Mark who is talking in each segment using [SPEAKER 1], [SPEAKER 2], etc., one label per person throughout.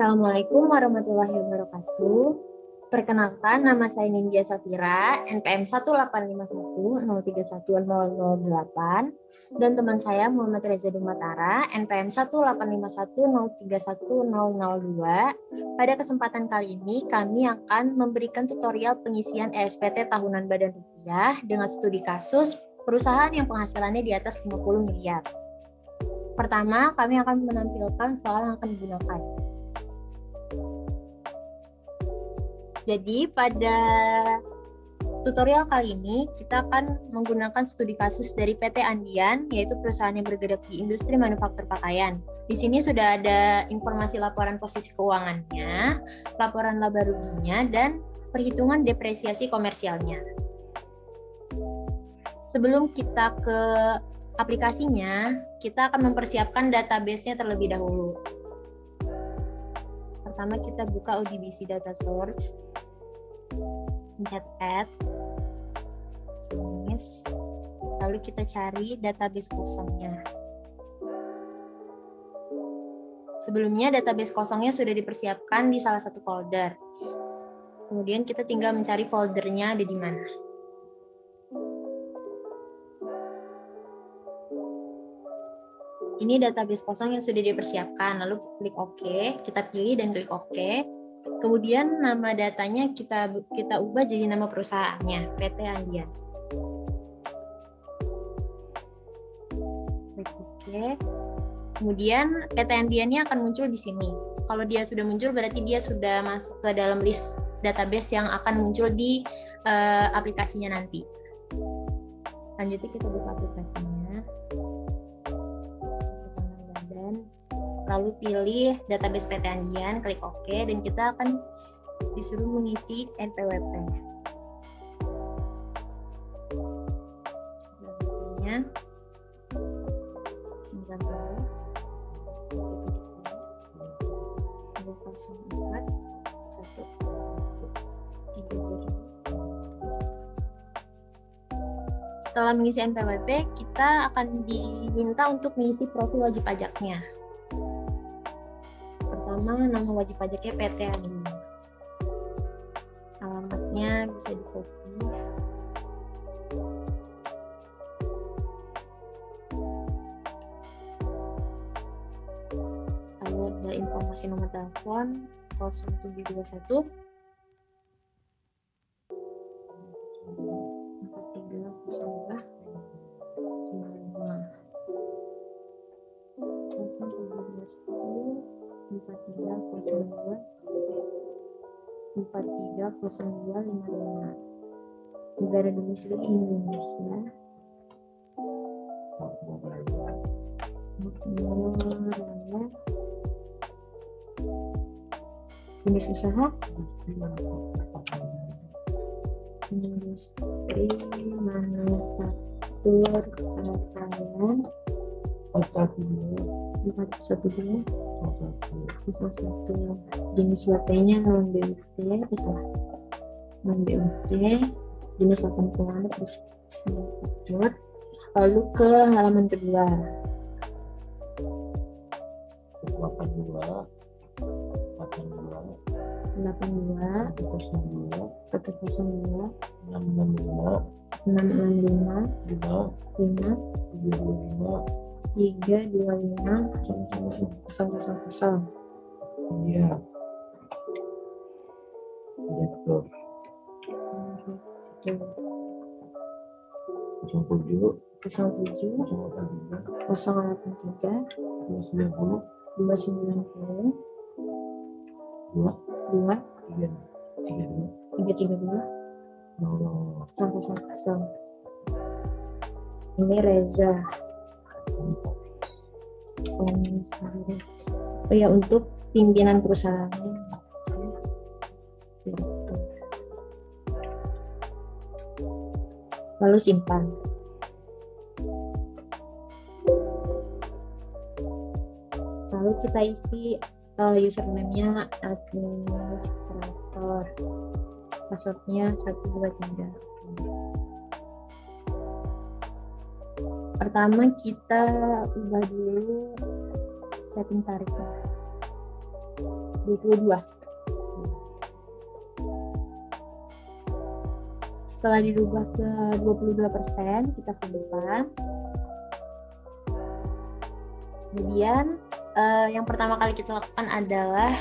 [SPEAKER 1] Assalamualaikum warahmatullahi wabarakatuh. Perkenalkan, nama saya Nindya Safira, NPM 18510310008, dan teman saya Muhammad Reza Dumatara, NPM 18510311002. Pada kesempatan kali ini, kami akan memberikan tutorial pengisian ESPT tahunan Badan Rupiah dengan studi kasus perusahaan yang penghasilannya di atas 50 miliar. Pertama, kami akan menampilkan soal yang akan digunakan. Jadi pada tutorial kali ini kita akan menggunakan studi kasus dari PT Andian, yaitu perusahaan yang bergerak di industri manufaktur pakaian. Di sini sudah ada informasi laporan posisi keuangannya, laporan laba ruginya, dan perhitungan depresiasi komersialnya. Sebelum kita ke aplikasinya, kita akan mempersiapkan database-nya terlebih dahulu. Pertama kita buka ODBC Data Source, pencet add, lalu kita cari database kosongnya. Sebelumnya database kosongnya sudah dipersiapkan di salah satu folder. Kemudian kita tinggal mencari foldernya ada di mana. Ini database kosong yang sudah dipersiapkan, lalu klik OK, kita pilih dan klik OK. Kemudian nama datanya kita ubah jadi nama perusahaannya, PT Andian. Klik OK. Kemudian PT Andiannya akan muncul di sini. Kalau dia sudah muncul berarti dia sudah masuk ke dalam list database yang akan muncul di aplikasinya nanti. Selanjutnya kita buka aplikasinya. Lalu pilih database PT Andian, klik OK, dan kita akan disuruh mengisi NPWP. Namanya 90 Setelah mengisi NPWP, kita akan diminta untuk mengisi profil wajib pajaknya. Pertama, nama wajib pajaknya PT Andian. Alamatnya bisa di-copy. Lalu ada informasi nomor telepon 0721 430255. Negara domisili Indonesia. Jenis usaha industri manufaktur pakaian 412 jenis WP-nya non BUT, jenis 86 terus manufaktur. Lalu ke halaman kedua. 325
[SPEAKER 2] Iya. Betul. 07
[SPEAKER 1] 083
[SPEAKER 2] 290
[SPEAKER 1] 290 332 0. Ini Reza. Oh ya, untuk pimpinan perusahaannya. Lalu simpan. Lalu kita isi username-nya administrator, password-nya 123. Pertama kita ubah dulu setting tarifnya. 22. Setelah dirubah ke 22%, kita simpan. Kemudian yang pertama kali kita lakukan adalah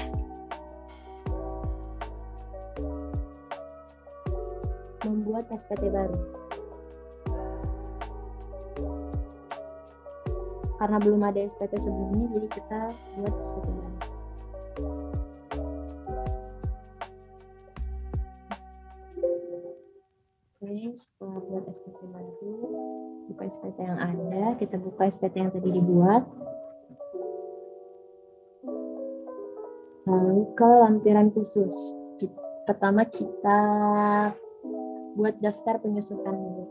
[SPEAKER 1] membuat SPT baru. Karena belum ada SPT sebelumnya, jadi kita buat SPT baru. Oke, setelah buat SPT baru, buka SPT yang ada, kita buka SPT yang tadi dibuat. Lalu ke lampiran khusus. Pertama kita buat daftar penyusutan dulu.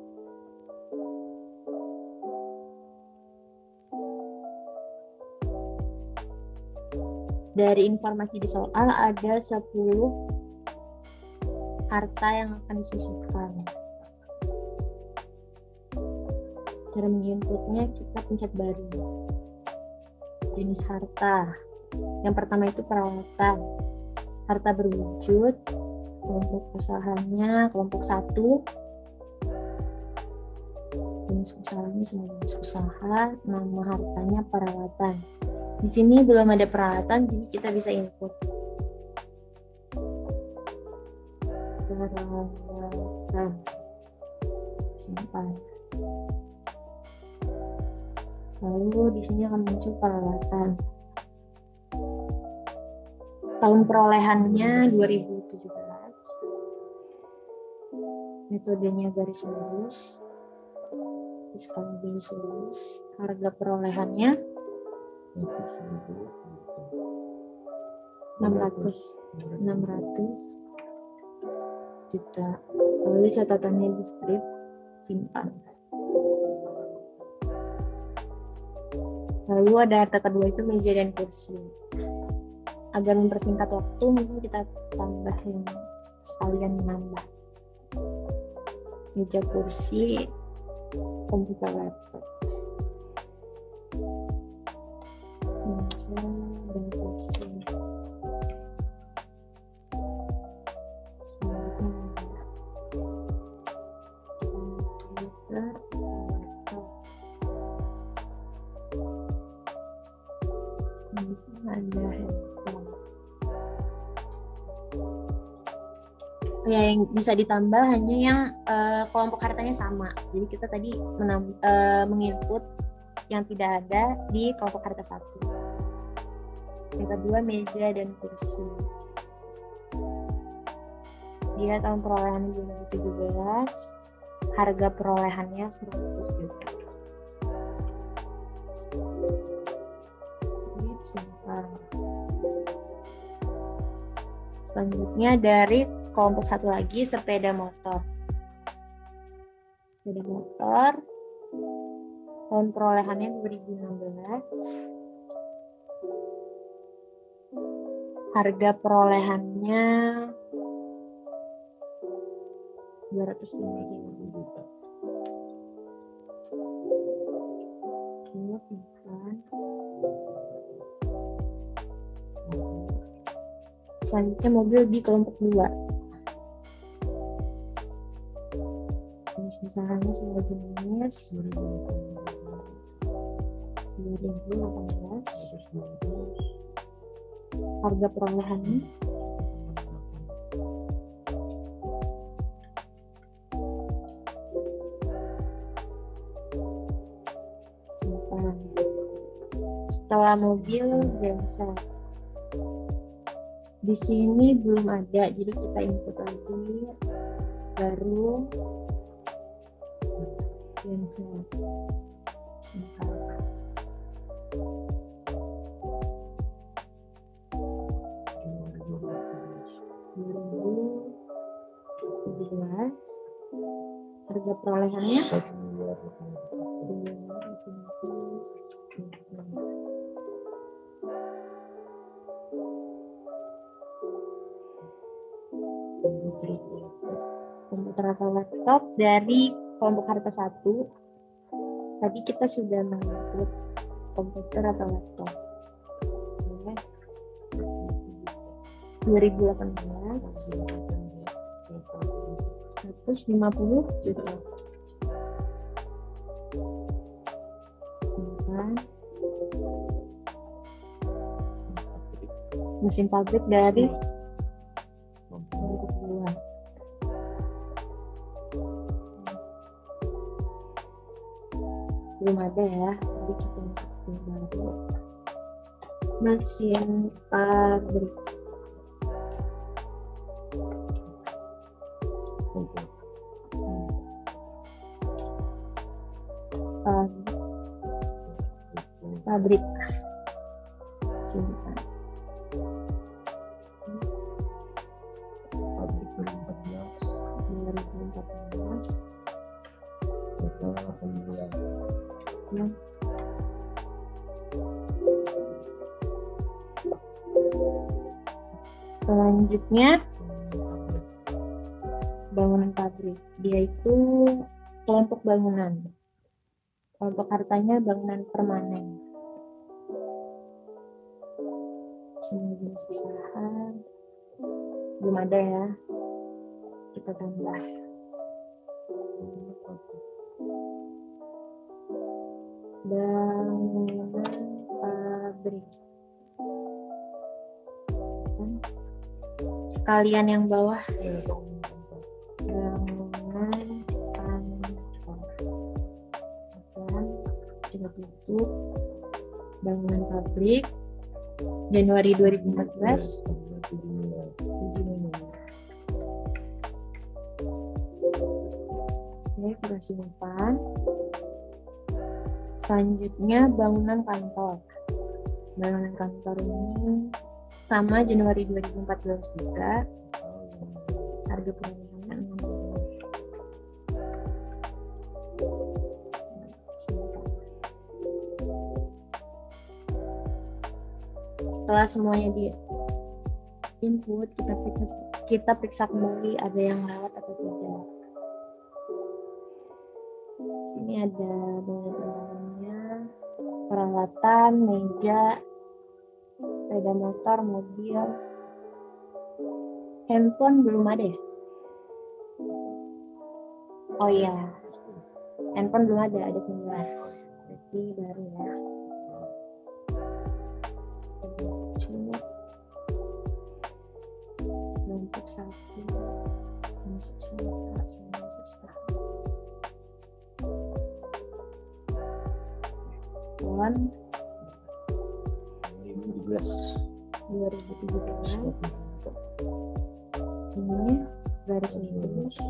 [SPEAKER 1] Dari informasi di soal ada 10 harta yang akan disusutkan. Cara menginputnya kita pencet baru. Jenis harta. Yang pertama itu perawatan. Harta berwujud, kelompok usahanya, kelompok 1. Jenis usahanya semua jenis usaha, nama hartanya perawatan. Di sini belum ada peralatan, jadi kita bisa input. Peralatan. Simpan. Lalu di sini akan muncul peralatan. Tahun perolehannya 2017. Metodenya garis lurus. Fiskalnya garis lurus. Harga perolehannya 600 juta. Lalu catatannya di strip, simpan. Lalu ada harta kedua itu meja dan kursi. Agar mempersingkat waktu, mungkin kita tambah yang sekalian menambah. Meja, kursi, komputer, laptop. Meja dan kursi. Selanjutnya komputer, laptop. Selanjutnya ada handphone. Ya, yang bisa ditambah hanya yang kelompok hartanya sama. Jadi kita tadi menginput yang tidak ada di kelompok harta 1. Yang kedua meja dan kursi. Dia tahun perolehan 2017, harga perolehannya 100 juta. Strip, simpan. Selanjutnya dari kelompok 1 lagi, sepeda motor. Sepeda motor, tahun perolehannya 2016. Harga perolehannya 205 juta. Oke, simpan. Selanjutnya mobil di kelompok 2. Jenis usahanya semua jenis. 2018. Harga perolehannya simpan. Setelah mobil genset. Di sini belum ada, jadi kita input lagi. Baru genset. Simpan. Harga perolehannya 250. Komputer atau laptop dari kelompok harta 1. Tadi kita sudah menginput komputer atau laptop. 2018 150 juta. Simpan. Mesin pabrik dari duluan. Belum ada ya, jadi kita baru mesin pabrik. Pabrik simpan.
[SPEAKER 2] Pabrik
[SPEAKER 1] 2014
[SPEAKER 2] total 8 miliar.
[SPEAKER 1] ya. Selanjutnya bangunan pabrik, dia itu kelompok bangunan. Kelompok hartanya bangunan permanen. Semua jenis usaha belum ada ya, kita tambah. Bangunan pabrik. Sekalian yang bawah, bangunan kantor. Sekian, kita tutup. Bangunan pabrik Januari 2014 7 miliar. Oke, kita simpan. Selanjutnya bangunan kantor. Bangunan kantor ini sama Januari 2014 juga. Harga peruntukannya 6 miliar. Setelah semuanya di input, kita periksa kembali ada yang lewat atau tidak. Sini ada bangunan-bangunannya, peralatan, meja, sepeda motor, mobil, handphone belum ada ya? Oh iya, handphone belum ada 9. Berarti baru ya. Untuk satu masuk sama susah. Tahun 2017 ini garis lurus.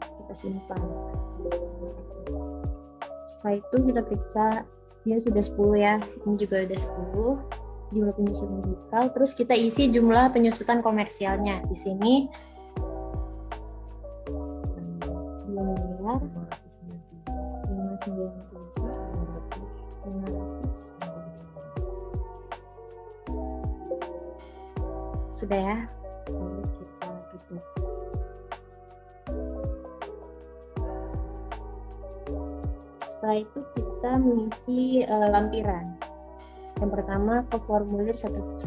[SPEAKER 1] Kita simpan. Setelah itu kita periksa dia sudah 10 ya, ini juga udah 10 jumlah penyusutan fiskal. Terus kita isi jumlah penyusutan komersialnya. Di sini 2 miliar 597 500. Sudah ya, lalu kita tutup. Setelah itu kita mengisi lampiran. Yang pertama ke formulir 11716,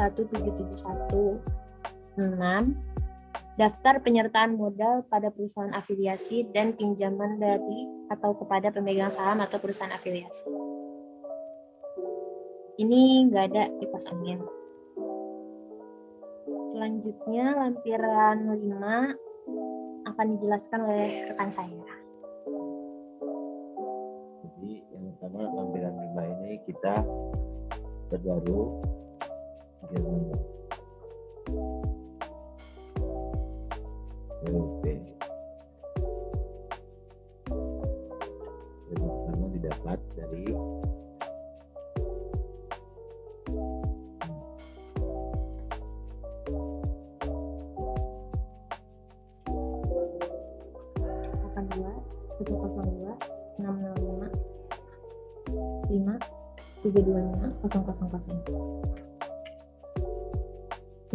[SPEAKER 1] daftar penyertaan modal pada perusahaan afiliasi dan pinjaman dari atau kepada pemegang saham atau perusahaan afiliasi. Ini nggak ada kipas angin. Selanjutnya lampiran 5 akan dijelaskan oleh rekan saya.
[SPEAKER 2] Jadi yang pertama lampiran 5 ini kita terbaru Jerman. LP. Yang pertama didapat dari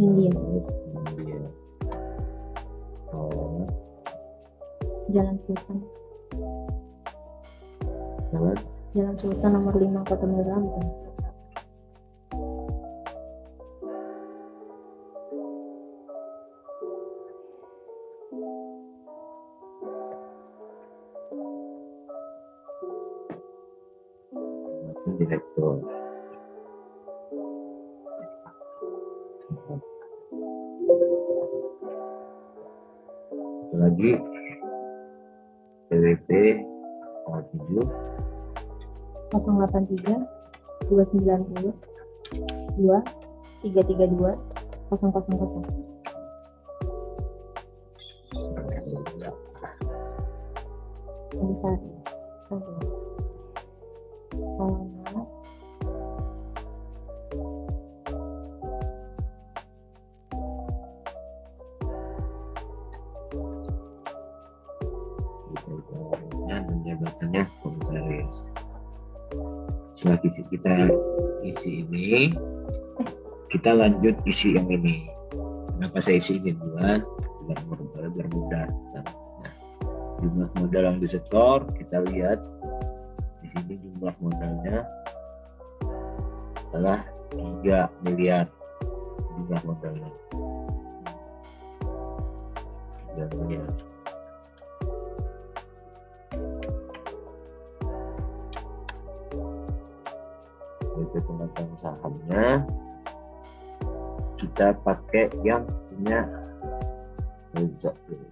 [SPEAKER 1] India. Jalan Sultan.
[SPEAKER 2] Jalan
[SPEAKER 1] Jalan Sultan nomor 5 Kota Lampung.
[SPEAKER 2] Direktur. Satu lagi PWP 07
[SPEAKER 1] 083 290 2 332 000. Komisaris. Alamat.
[SPEAKER 2] dan jabatannya komisaris. Setelah kita isi ini, kita lanjut isi yang ini. Kenapa saya isi ini dua? Biar mudah. Nah, jumlah modal yang disetor, kita lihat di sini jumlah modalnya adalah 3 miliar jumlah modalnya. 3 miliar. Itu pemegang sahamnya kita pakai yang punya Reza dulu.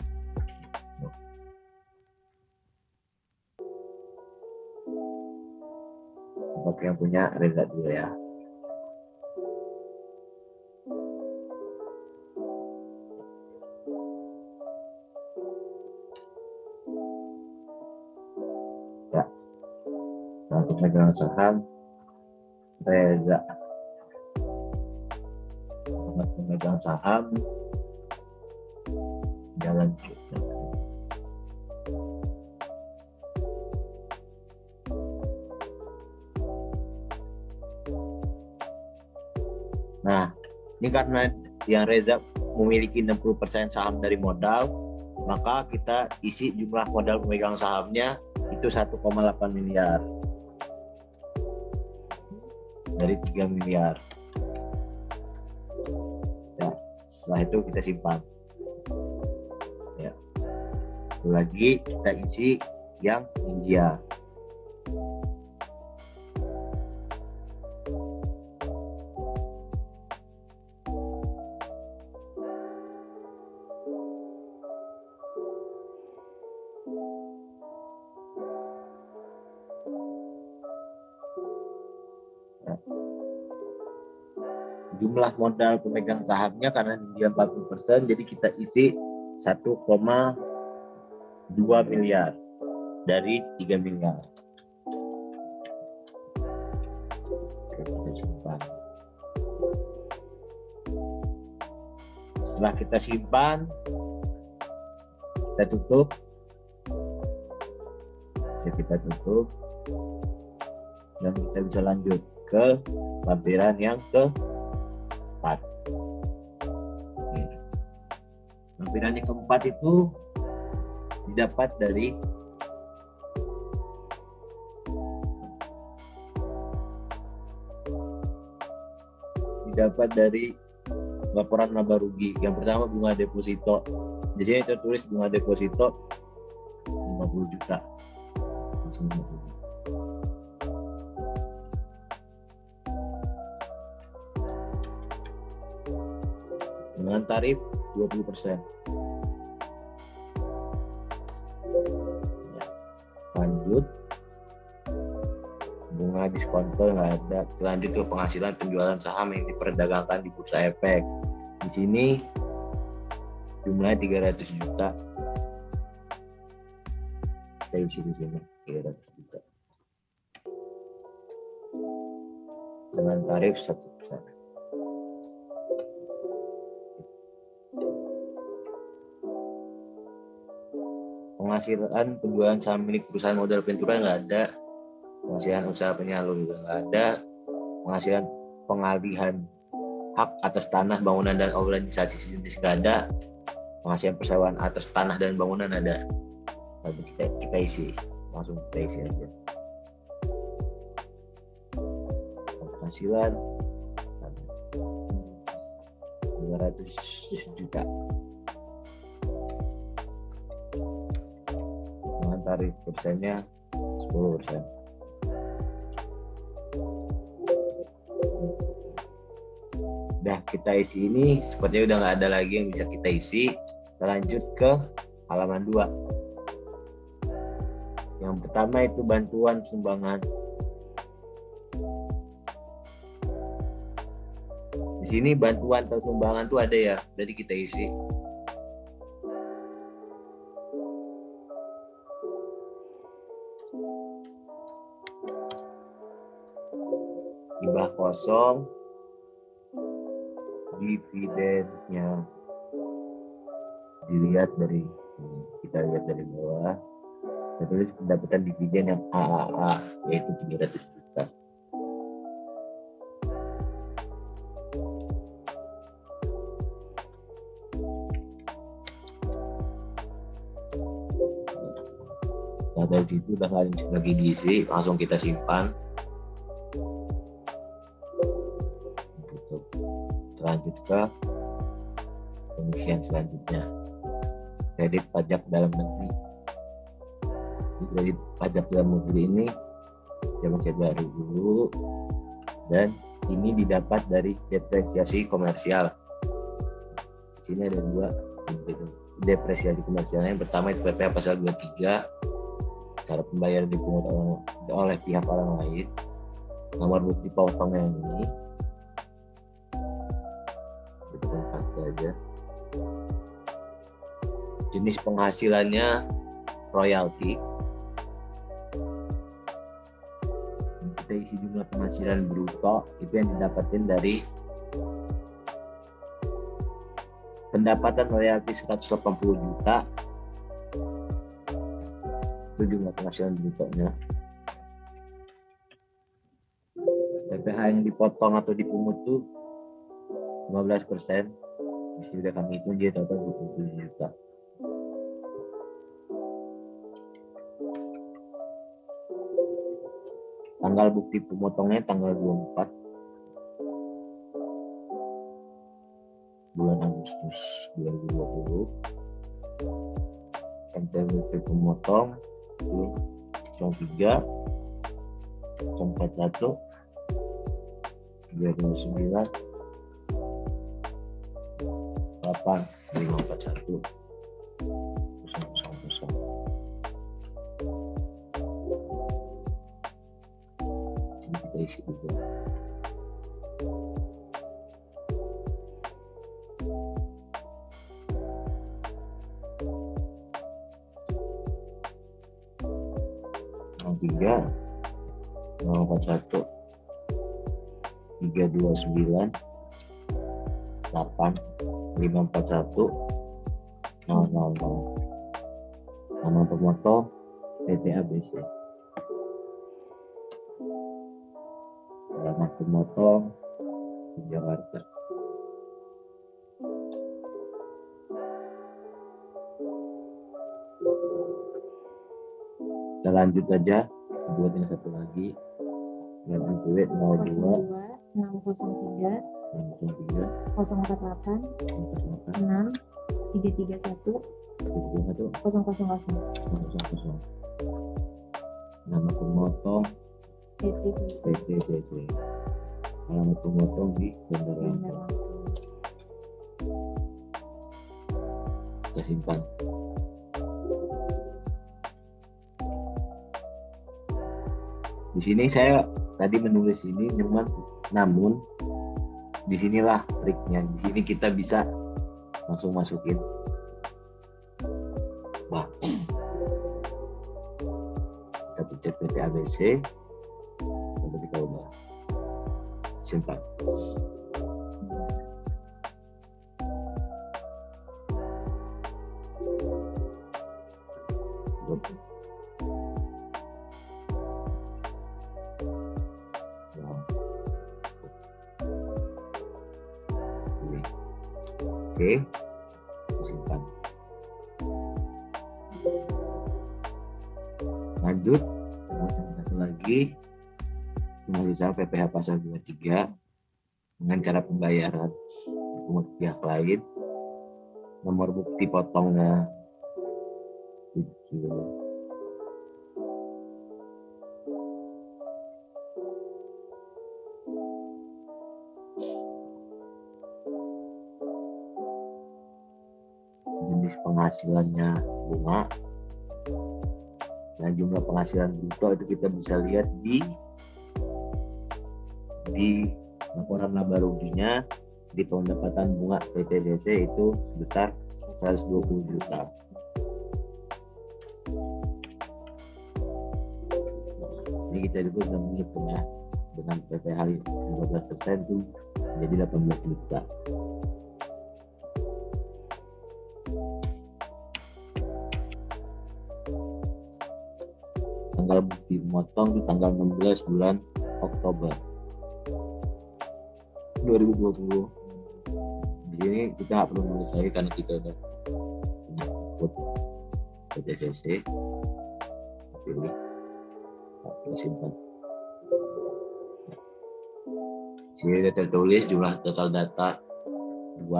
[SPEAKER 2] Pakai yang punya Reza dulu ya. Ya. Nah, pemegang saham Reza. Pemegang saham Jalan Sultan. Nah, ini karena yang Reza memiliki 60% saham dari modal, maka kita isi jumlah modal pemegang sahamnya itu 1,8 miliar dari 3 miliar. Ya, setelah itu kita simpan. Ya. Lagi kita isi yang India. Jumlah modal pemegang sahamnya karena dia 40%, jadi kita isi 1,2 miliar dari 3 miliar. Kita simpan. Setelah kita simpan, kita tutup. Kita tutup dan kita bisa lanjut ke lampiran yang keempat. Lampiran yang keempat itu didapat dari laporan laba rugi. Yang pertama bunga deposito. Di sini tertulis bunga deposito 50 juta. Dengan tarif 20%. Ya. Lanjut, bunga diskonto nggak ada. Lanjut ke penghasilan penjualan saham yang diperdagangkan di Bursa Efek. Di sini jumlahnya 300 juta. Kita isi di sini 300 juta. Dengan tarif 1%. Penghasilan penjualan saham milik perusahaan modal Ventura nggak ada. Penghasilan usaha penyalur juga nggak ada. Penghasilan pengalihan hak atas tanah, bangunan, dan organisasi jenis nggak ada. Penghasilan persewaan atas tanah dan bangunan ada. Lalu kita isi, langsung kita isi aja. penghasilan 200 juta dengan tarif persennya 10%. Udah kita isi ini, sepertinya udah nggak ada lagi yang bisa kita isi. Kita lanjut ke halaman 2. Yang pertama itu bantuan sumbangan. Di sini bantuan atau sumbangan tuh ada ya, jadi kita isi. Hibah kosong, dividennya dilihat dari, kita lihat dari bawah, kita tulis pendapatan dividen yang AAA yaitu 300 juta. Nah, dari situ udah lagi diisi, langsung kita simpan. Lanjut ke pengisian selanjutnya, kredit pajak dalam negeri. Kredit pajak dalam negeri ini zaman baru dulu, dan ini didapat dari depresiasi komersial. Di sini ada 2 depresiasi komersial. Yang pertama itu PPh pasal 23, cara pembayaran dipungut oleh pihak orang lain. Nomor bukti potongnya yang ini pasti aja. Jenis penghasilannya royalti. Kita isi jumlah penghasilan bruto itu yang didapatkan dari pendapatan royalti 180 juta. Itu jumlah penghasilan brutonya. PPh yang dipotong atau dipungut tuh 15%. Di sini udah kami hitung, jadi total 27 juta. Tanggal bukti pemotongnya tanggal 24 bulan Agustus 2020. NPWP pemotong itu 03 41 39 541 000. Sini kita isi juga. Tiga 041 329 8 541 000. Nama pemotong PT ABC. Alamat pemotong di Jakarta. Kita lanjut aja buat yang satu lagi. Yang NPW 02
[SPEAKER 1] 603
[SPEAKER 2] 603
[SPEAKER 1] 048 6 331 000.
[SPEAKER 2] Nama pemotong
[SPEAKER 1] PTCC.
[SPEAKER 2] PTCC. Alamat pemotong di Bandar Lampung. Kita simpan. Di sini saya tadi menulis ini, namun disinilah triknya. Di sini kita bisa langsung masukin. Wah, kita pencet PT ABC, lalu kita ubah, simpan. Oke, simpan. Lanjut, yang satu lagi mahasiswa PPh pasal 23 dengan cara pembayaran pungut pihak lain, nomor bukti potongnya jenis penghasilannya bunga, dan jumlah penghasilan bruto itu kita bisa lihat di laporan laba ruginya di pendapatan bunga PTDC itu sebesar 120 juta. Ini kita juga sudah menghitung ya, dengan PPh 15% itu menjadi 18 juta. Tanggal bukti memotong di tanggal 16 bulan Oktober 2020. Di sini kita nggak perlu nulis lagi karena kita udah punya kode PTDC. Pilih, kita simpan. Sini ada tertulis jumlah total data 2.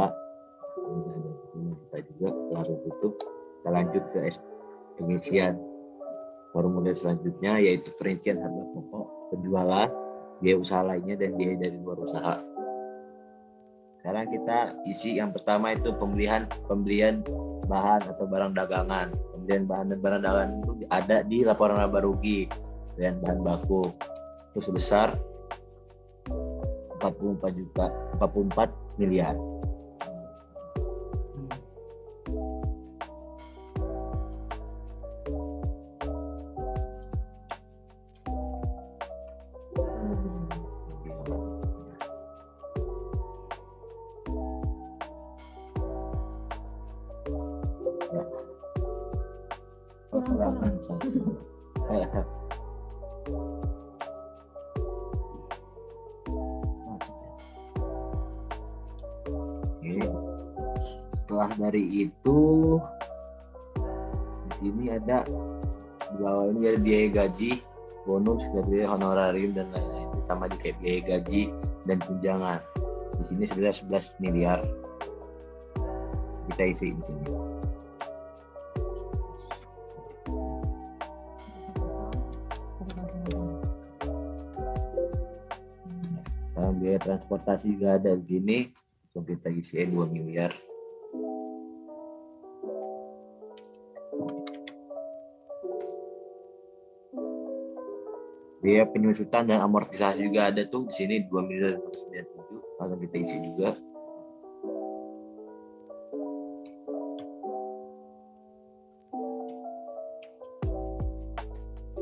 [SPEAKER 2] Kita juga langsung tutup. Kita lanjut ke pengisian formulir selanjutnya, yaitu perincian harga pokok, penjualan, biaya usaha lainnya, dan biaya dari luar usaha. Sekarang kita isi yang pertama itu pembelian bahan atau barang dagangan. Pembelian bahan dan barang dagangan itu ada di laporan laba rugi. Pembelian bahan baku itu sebesar 44 miliar. Kekurangan satu. Setelah dari itu di sini ada di bawah ini ada biaya gaji, bonus, biaya honorarium dan lain-lain, sama juga biaya gaji dan tunjangan. Di sini sebenarnya 11 miliar. Kita isi di sini. Biaya transportasi juga ada di sini, so kita isi 2 miliar. Biaya penyusutan dan amortisasi juga ada tuh di sini 2 miliar 97, lalu kita isi juga.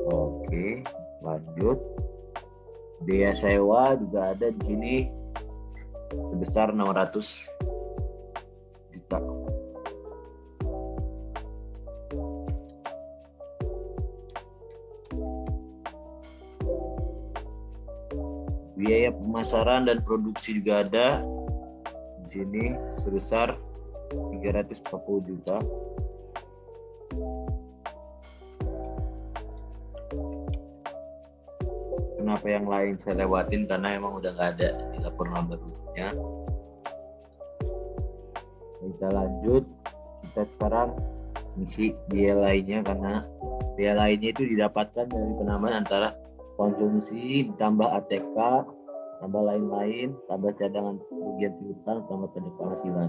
[SPEAKER 2] Oke, lanjut. Biaya sewa juga ada di sini sebesar 600 juta. Biaya pemasaran dan produksi juga ada di sini sebesar 340 juta. Kenapa yang lain saya lewatin karena emang udah nggak ada di laporan laba ruginya. Kita lanjut, kita sekarang ngisi biaya lainnya, karena biaya lainnya itu didapatkan dari penambahan antara konsumsi ditambah ATK, tambah lain-lain, tambah cadangan kerugian piutang, tambah pajak penghasilan.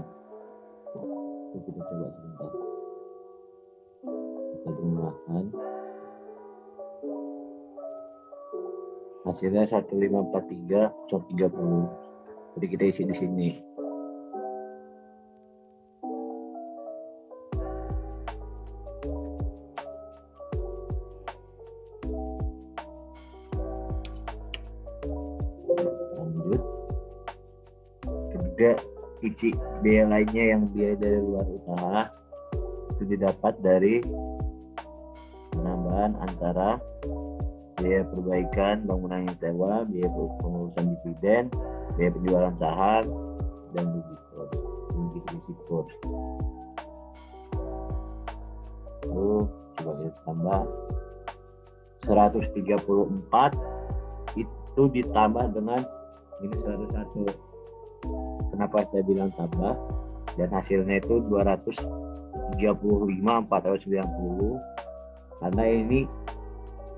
[SPEAKER 2] Itu kita coba sebentar. Kita jumlahkan. Hasilnya 1543,30. Jadi kita isi di sini. Lanjut. Kedua, isi biaya lainnya yang biaya dari luar usaha itu didapat dari penambahan antara biaya perbaikan bangunan yang sewa, biaya pengurusan dividen, biaya penjualan saham, dan rugi risiko. Lalu coba kita tambah 134 itu ditambah dengan minus 101. Kenapa saya bilang tambah? Dan hasilnya itu 235.490 karena ini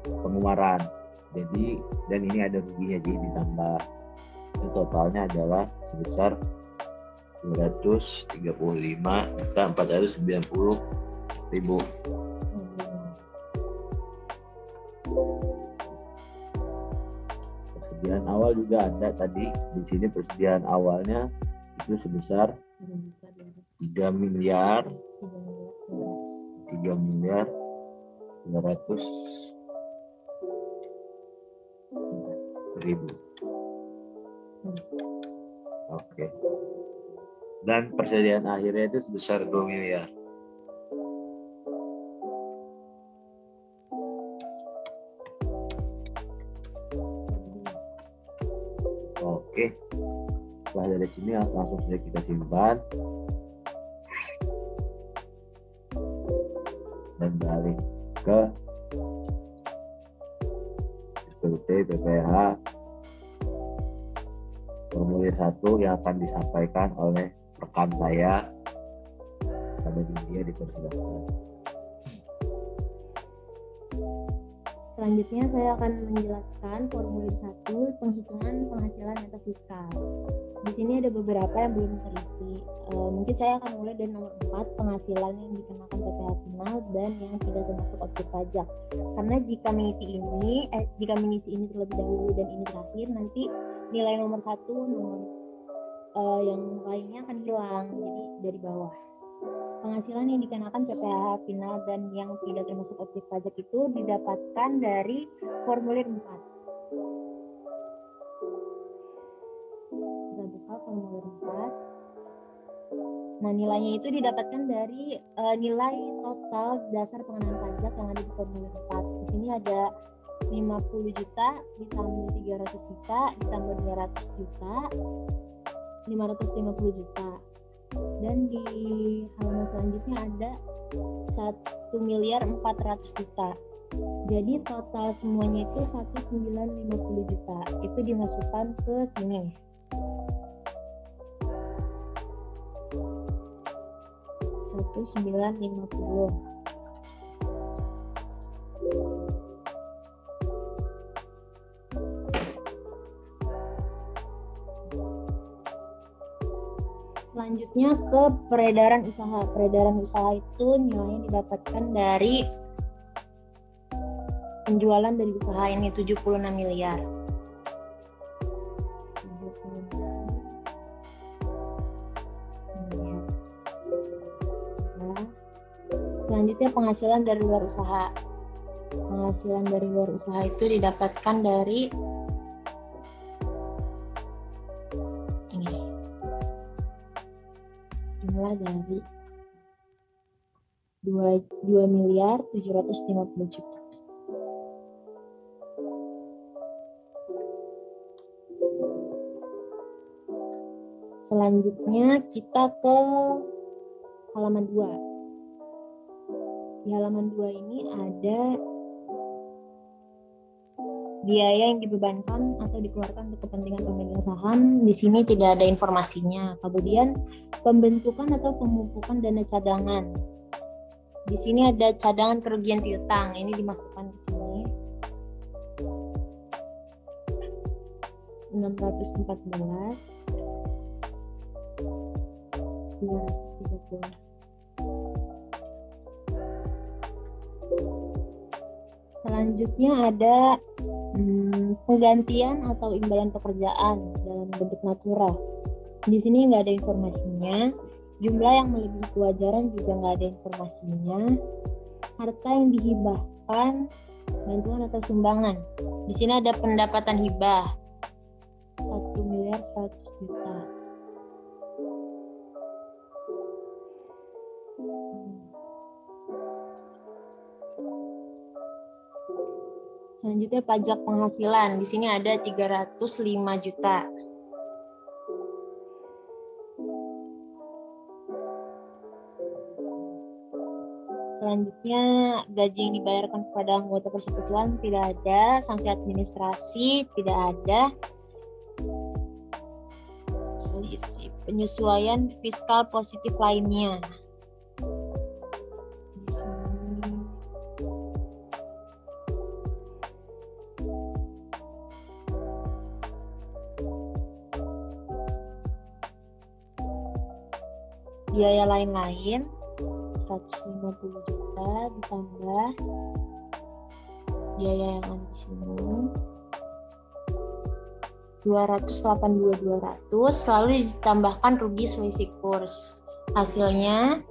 [SPEAKER 2] pengeluaran. Jadi dan ini ada ruginya, jadi ditambah. Itu totalnya adalah sebesar 235.490.000. Persediaan awal juga ada tadi. Di sini persediaan awalnya itu sebesar 3 miliar 200.000. Oke. Dan persediaan akhirnya itu sebesar 2 miliar. Oke. Setelah dari sini langsung saja kita simpan. Dan balik ke SPT PPH formulir 1 yang akan disampaikan oleh rekan saya pada dia dipersilakan.
[SPEAKER 1] Selanjutnya saya akan menjelaskan formulir 1 penghitungan penghasilan neta fiskal. Di sini ada beberapa yang belum terisi. Mungkin saya akan mulai dari nomor 4, penghasilan yang dikenakan PPh final dan yang tidak termasuk objek pajak. Karena jika mengisi ini terlebih dahulu dan ini terakhir, nanti nilai nomor 1, nomor yang lainnya akan hilang. Jadi dari bawah. Penghasilan yang dikenakan PPh final dan yang tidak termasuk objek pajak itu didapatkan dari formulir 4. Kita buka formulir 4. Nah, nilainya itu didapatkan dari nilai total dasar pengenaan pajak yang ada di formulir 4. Di sini ada 50 juta ditambah 300 juta ditambah 200 juta 550 juta. Dan di halaman selanjutnya ada 1.400.000.000 juta. Jadi total semuanya itu 1.950 juta. Itu dimasukkan ke sini. $1.950. Selanjutnya ke peredaran usaha. Peredaran usaha itu nilainya didapatkan dari penjualan dari usaha ini 76 miliar. Selanjutnya penghasilan dari luar usaha. Penghasilan dari luar usaha itu didapatkan dari jumlah dari 2.750.000.000. Selanjutnya kita ke halaman 2. Di halaman 2 ini ada biaya yang dibebankan atau dikeluarkan untuk kepentingan pemegang saham. Di sini tidak ada informasinya. Kemudian pembentukan atau pemupukan dana cadangan. Di sini ada cadangan kerugian piutang. Ini dimasukkan ke sini. 614 230. Selanjutnya ada penggantian atau imbalan pekerjaan dalam bentuk natura. Di sini nggak ada informasinya. Jumlah yang melebihi kewajaran juga nggak ada informasinya. Harta yang dihibahkan, bantuan atau sumbangan. Di sini ada pendapatan hibah 1.100.000.000. Selanjutnya pajak penghasilan. Di sini ada 305 juta. Selanjutnya, gaji yang dibayarkan kepada anggota persekutuan tidak ada, sanksi administrasi tidak ada. Selisih penyesuaian fiskal positif lainnya. Di sini biaya lain-lain 150 juta ditambah biaya yang ada di sini 282.200, lalu ditambahkan rugi selisih kurs. Hasilnya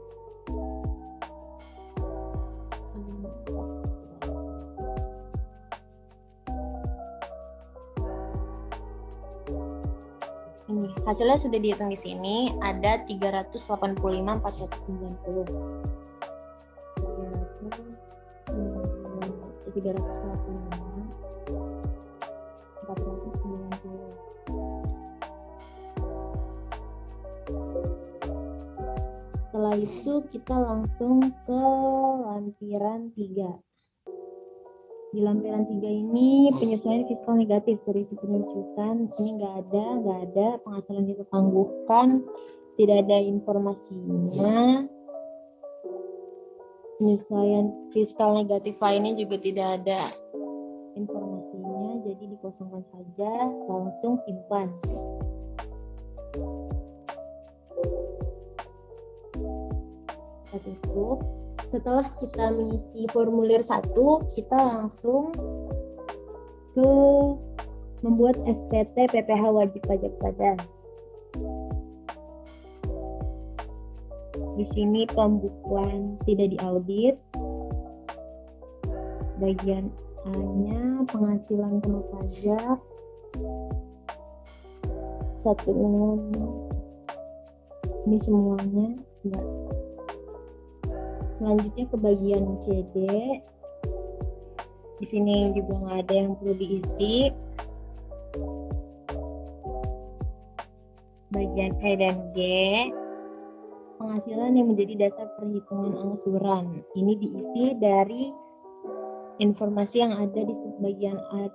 [SPEAKER 1] ini. Hasilnya sudah dihitung di sini, ada 385.490. 385.490. Setelah itu kita langsung ke lampiran 3. Di lampiran 3 ini penyesuaian fiskal negatif, selisih penyesuaian ini nggak ada, penghasilan ditangguhkan, tidak ada informasinya. Penyesuaian fiskal negatif lainnya juga tidak ada informasinya, jadi dikosongkan saja, langsung simpan. Kita tutup. Setelah kita mengisi formulir 1, kita langsung ke membuat SPT PPh wajib pajak badan. Di sini pembukuan tidak diaudit. Bagian A-nya penghasilan kena pajak. 1 ini semuanya enggak. Selanjutnya ke bagian CD. Di sini juga nggak ada yang perlu diisi. Bagian E dan G, penghasilan yang menjadi dasar perhitungan angsuran. Ini diisi dari informasi yang ada di bagian A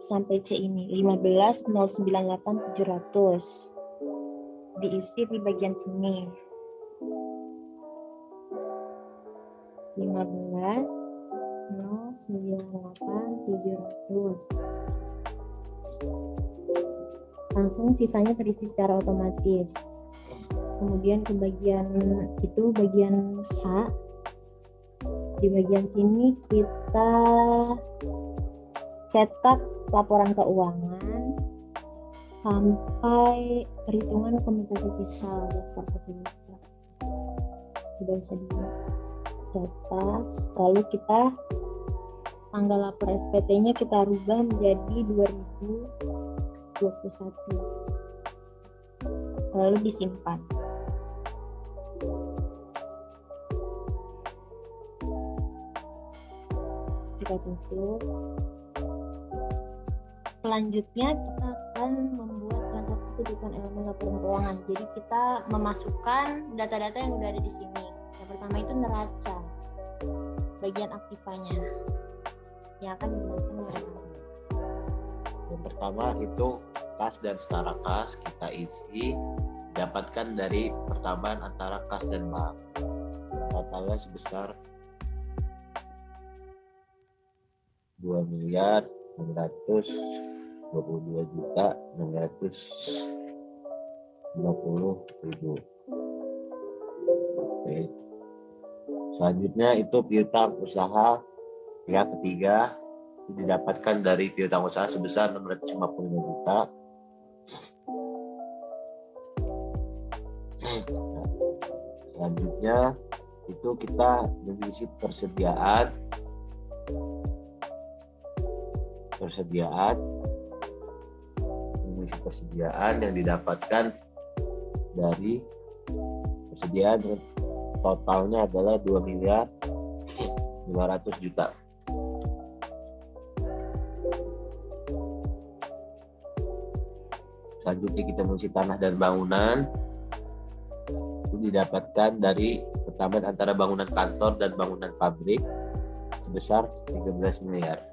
[SPEAKER 1] sampai C ini, 15.098.700. Diisi di bagian sini. 15.098.700. Langsung sisanya terisi secara otomatis. Kemudian ke bagian itu, bagian H. Di bagian sini kita cetak laporan keuangan sampai perhitungan kompensasi fiskal daftar fasilitas. Sudah bisa dicetak. Lalu kita tanggal lapor SPT-nya kita rubah menjadi 2021. Lalu disimpan. Kita tutup. Selanjutnya kita akan membuat transaksi kehidupan elemen laporan keuangan. Jadi kita memasukkan data-data yang udah ada di sini. Yang pertama itu neraca, bagian aktivanya, yang akan dijelaskan oleh Mas.
[SPEAKER 2] Yang pertama itu kas dan setara kas kita isi, dapatkan dari pertambahan antara kas dan bank. Totalnya sebesar 2.622.650.000. Oke. Selanjutnya itu piutang usaha pihak ketiga, itu didapatkan dari piutang usaha sebesar 655 juta. Selanjutnya itu kita mengisi persediaan yang didapatkan dari persediaan totalnya adalah 2.500.000.000. Selanjutnya kita mengisi tanah dan bangunan, itu didapatkan dari pertambahan antara bangunan kantor dan bangunan pabrik sebesar 13 miliar.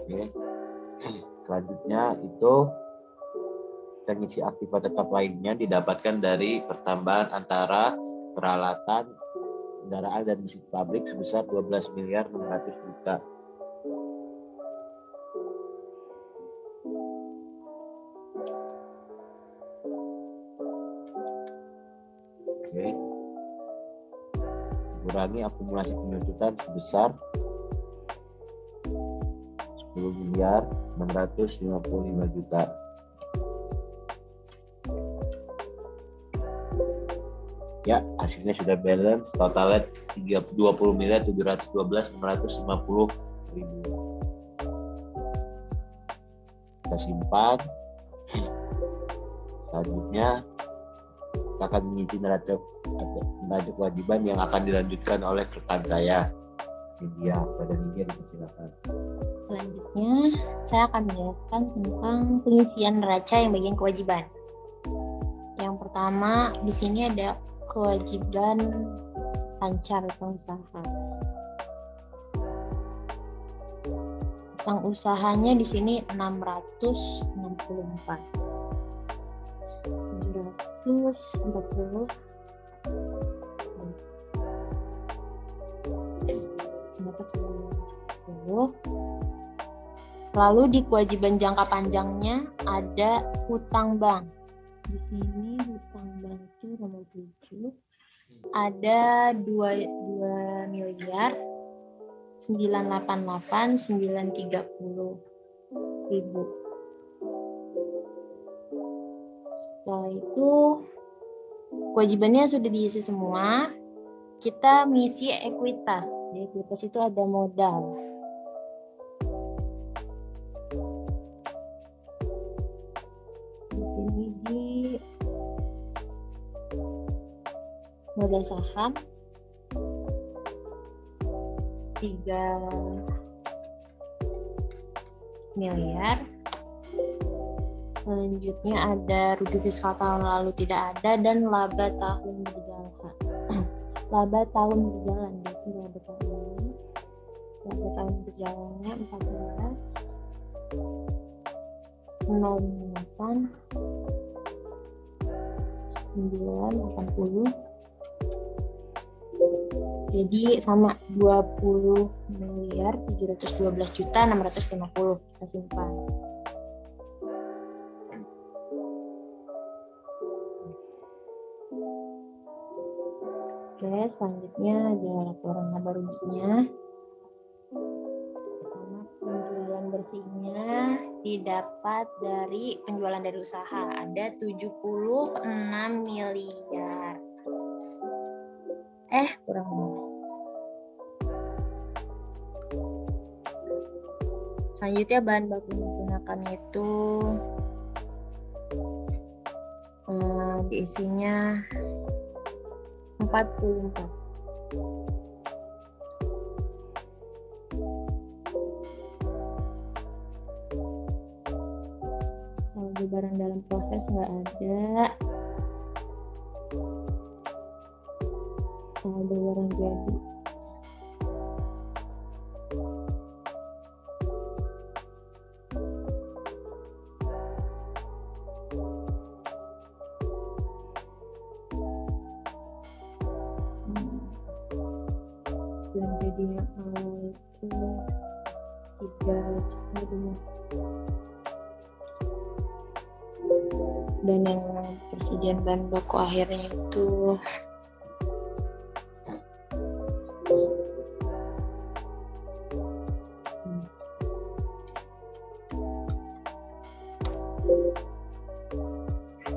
[SPEAKER 2] Oke. Selanjutnya itu teknisi aktiva tetap lainnya didapatkan dari pertambahan antara peralatan kendaraan dan mesin pabrik sebesar 12 miliar 600 juta. Oke. Kurangi akumulasi penuntutan sebesar 10 miliar 655 juta. Ya, hasilnya sudah balance, totalnya 20 miliar 712 650 ribu. Kita simpan. Selanjutnya kita akan mengisi neraca kewajiban yang akan dilanjutkan oleh rekan saya, Lydia. Pada Lydia dipersilakan.
[SPEAKER 1] Selanjutnya, saya akan menjelaskan tentang pengisian neraca yang bagian kewajiban. Yang pertama, di sini ada kewajiban lancar utang usaha. Utang usahanya di sini 664. 740. Lalu di kewajiban jangka panjangnya ada hutang bank. Di sini hutang bank itu nomor 7 ada 2 miliar 988 930 ribu. Setelah itu kewajibannya sudah diisi semua. Kita mengisi ekuitas. Di ekuitas itu ada modal. Di sini di modal saham 3 miliar. Selanjutnya ada rugi fiskal tahun lalu tidak ada dan laba tahun berjalan. Laba tahun berjalan, berarti laba tahun ini. Laba tahun berjalannya 14 08 980. Jadi sama 20 miliar 712 juta 650 kita simpan. Oke, selanjutnya ada laporan laba ruginya. Pertama, penjualan bersihnya didapat dari penjualan dari usaha ada 76 miliar. Kurang. Selanjutnya bahan baku yang digunakan itu diisinya 44. Saldo barang dalam proses nggak ada. Saldo barang jadi. Belanja dia awal itu 3 juta dulu. Dan yang persediaan bahan baku akhirnya itu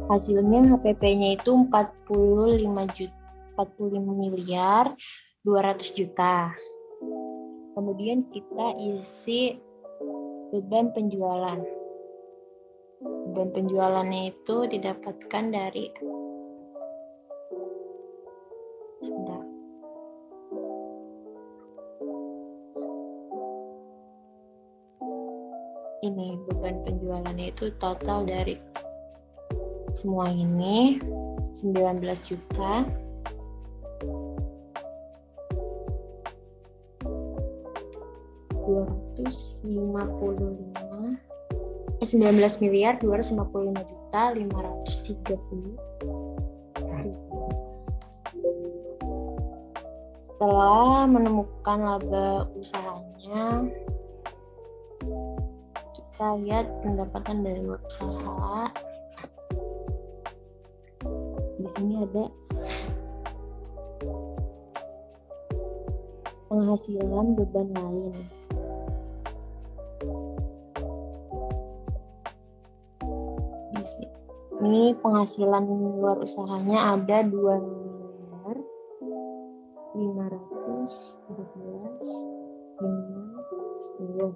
[SPEAKER 1] hasilnya HPP-nya itu 45 miliar 200 juta. Kemudian kita isi beban penjualan. Beban penjualannya itu didapatkan dari sebentar. ini beban penjualannya itu total dari semua ini 19 juta. 19 miliar 255 juta 530. Setelah menemukan laba usahanya, kita lihat pendapatan dari usaha. Di sini ada penghasilan beban lain. Di sini penghasilan luar usahanya ada 2.514.510.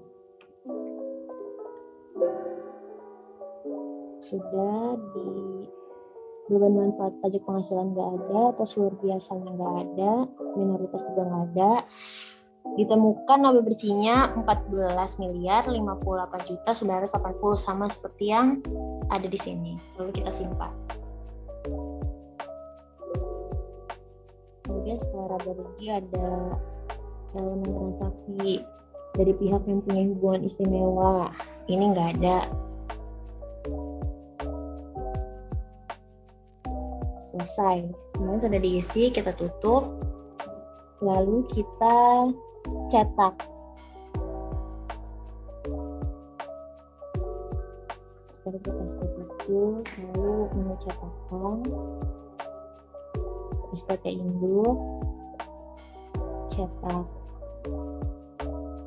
[SPEAKER 1] Sudah di beban manfaat pajak penghasilan nggak ada, tos luar biasanya nggak ada, minoritas juga nggak ada. Ditemukan laba bersihnya 14 miliar 58 juta 980, sama seperti yang ada di sini. Lalu kita simpan. Kemudian setelah laba rugi ada elemen transaksi dari pihak yang punya hubungan istimewa. Ini nggak ada. Selesai, semuanya sudah diisi, kita tutup, lalu kita cetak. Kita buka SPT, lalu menu cetakan, SPT induk, cetak.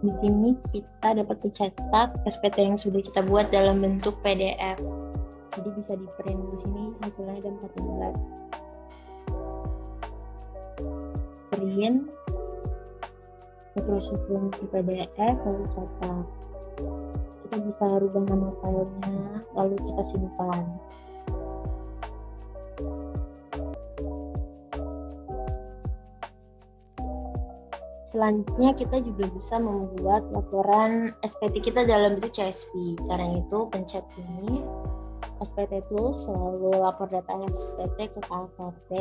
[SPEAKER 1] Di sini kita dapat mencetak SPT yang sudah kita buat dalam bentuk PDF. Jadi bisa di print. Di sini hasilnya ada 4 lembar. Print, Microsoft Word di PDF, lalu cetak. Kita bisa rubah nama filenya, lalu kita simpan. Selanjutnya kita juga bisa membuat laporan SPT kita dalam bentuk CSV. Caranya itu pencet ini, SPT Tools, lalu lapor data SPT ke KLKT,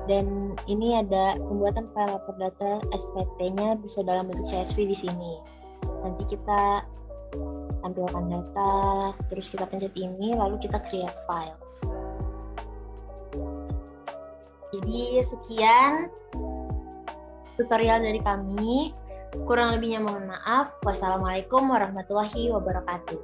[SPEAKER 1] dan ini ada pembuatan file lapor data SPT-nya bisa dalam bentuk CSV di sini. Nanti kita tampilkan data, terus kita pencet ini, lalu kita create files. Jadi sekian tutorial dari kami. Kurang lebihnya mohon maaf. Wassalamualaikum warahmatullahi wabarakatuh.